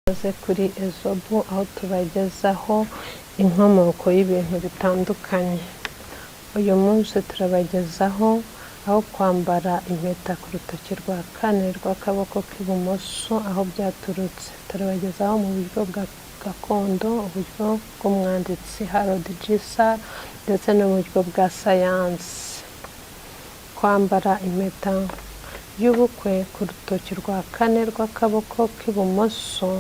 Ikaze kuri EZOBU aho tubagezaho inkomoko y'ibintu bitandukanye. Uyu munsi turabagezaho aho kwambara impeta ku rutoki rwa kane rw'akaboko k'ibumoso aho byaturutse. Turabagezaho mu buryo bwa gakondo, uburyo bw'umwanditsi RW'IBUMOSO ndetse n'uburyo bwa sayansi. Kwambara impeta y'ubukwe ku rutoki rwa kane rw'akaboko k'ibumoso,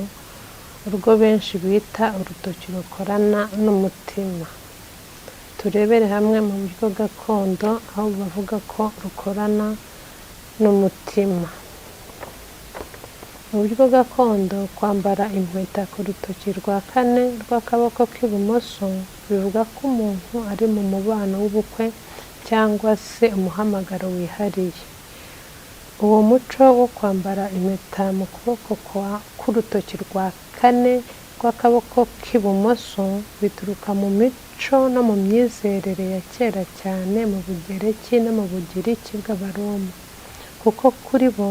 urwo benshi bita urutoki rukorana n'umutima. Turebere hamwe mu buryo gakondo aho bavuga ko rukorana n'umutima. Mu buryo gakondo, kwambara impeta ku rutoki rwa kane rw'akaboko k'ibumoso bivuga ko umuntu ari mu mubano w'ubukwe cyangwa se umuhamagaro wihariye. Uwo muco wo kwambara impeta mu kuboko k'urutoki rwa kane rw'akaboko k'ibumoso bituruka mu mico no mu myizerere ya kera cyane mu Bugereki no mu Bugiriki bw'Abaroma, kuko kuri bo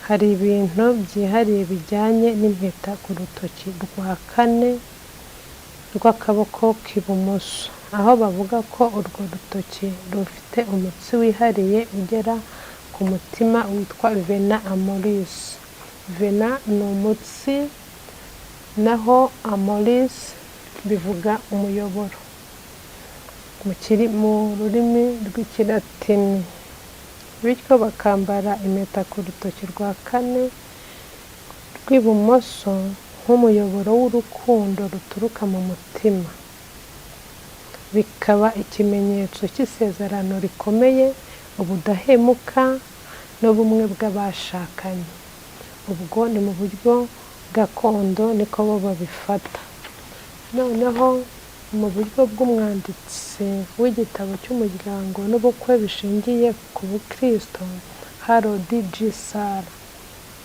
hari ibintu byihariye bijyanye n'impeta ku rutoki rwa kane rw'akaboko k'ibumoso, aho bavuga ko urwo rutoki rufite umutsi wihariye ugera ku mutima witwa vena amoris. Vena ni umutsi, naho amoris bivuga umuyoboro mu rurimi rw'ikilatini. Bityo bakambara impeta ku rutoki rwa kane rw'ibumoso nk'umuyoboro w'urukundo ruturuka mu mutima, bikaba ikimenyetso cy'isezerano rikomeye, ubudahemuka n'ubumwe bw'abashakanye. Ubwo ni mu buryo gakondo niko bo babifata. Noneho mu buryo bw'umwanditsi w'igitabo cy'umuryango n'ubukwe bishingiye ku bukristo RW'IBUMOSO,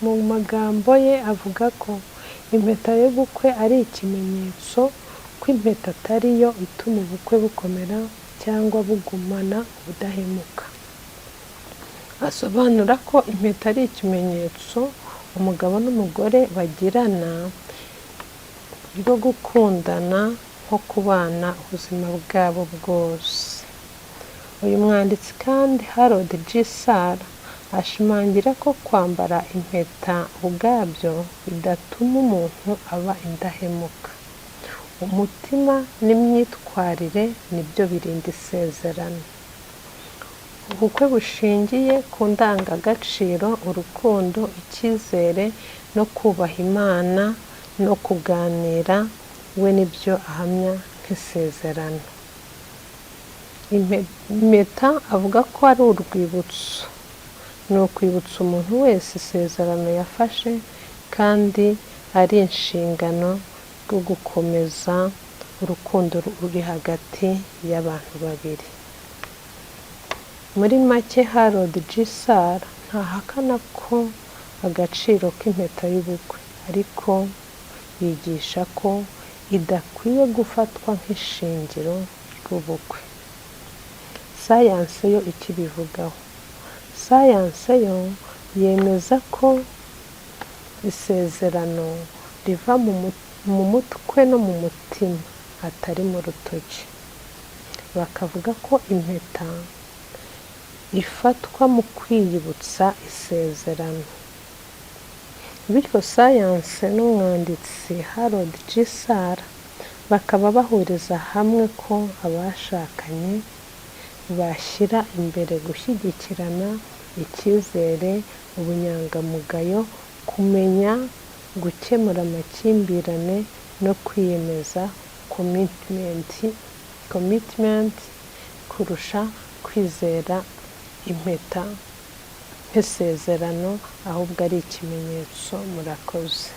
mu magambo ye avuga ko impeta y'ubukwe ari ikimenyetso ko impeta atari yo ituma ubukwe bukomera cyangwa bugumana ubudahemuka. Asobanura ko impeta ari ikimenyetso umugabo n'umugore bagirana bwo gukundana nko kubana ubuzima bwabo bwose. Uyu mwanditsi kandi RW'IBUMOSO ashimangira ko kwambara impeta ubwabyo bidatuma umuntu aba indahemuka. Umutima n'imyitwarire nibyo birinda isezerano. Ubukwe bushingiye ku ndangagaciro, urukundo, icyizere no kubaha Imana no kuganira we nibyo ahamya nk'isezerano. Impeta avuga ko ari urwibutso, ni ukwibutsa umuntu wese isezerano yafashe kandi ari inshingano rwo gukomeza urukundo ruri hagati y'abantu babiri. Muri make RW'IBUMOSO ntahakana ko agaciro k'impeta y'ubukwe, ariko yigisha ko idakwiye gufatwa nk'ishingiro ry'ubukwe. Sayanse yo ikibivugaho. Sayanse yo yemeza ko isezerano riva mu mutwe no mu mutima, atari mu rutoki. Bakavuga ko impeta ifatwa mu kwiyibutsa isezerano. Bityo sayanse n'umwanditsi RW'IBUMOSO bakaba bahuriza hamwe ko abashakanye bashyira imbere gushyigikirana, icyizere, ubunyangamugayo, kumenya gukemura amakimbirane no kwiyemeza commitment kurusha kwizera impeta nk'isezerano ahubwo ari ikimenyetso. Murakoze.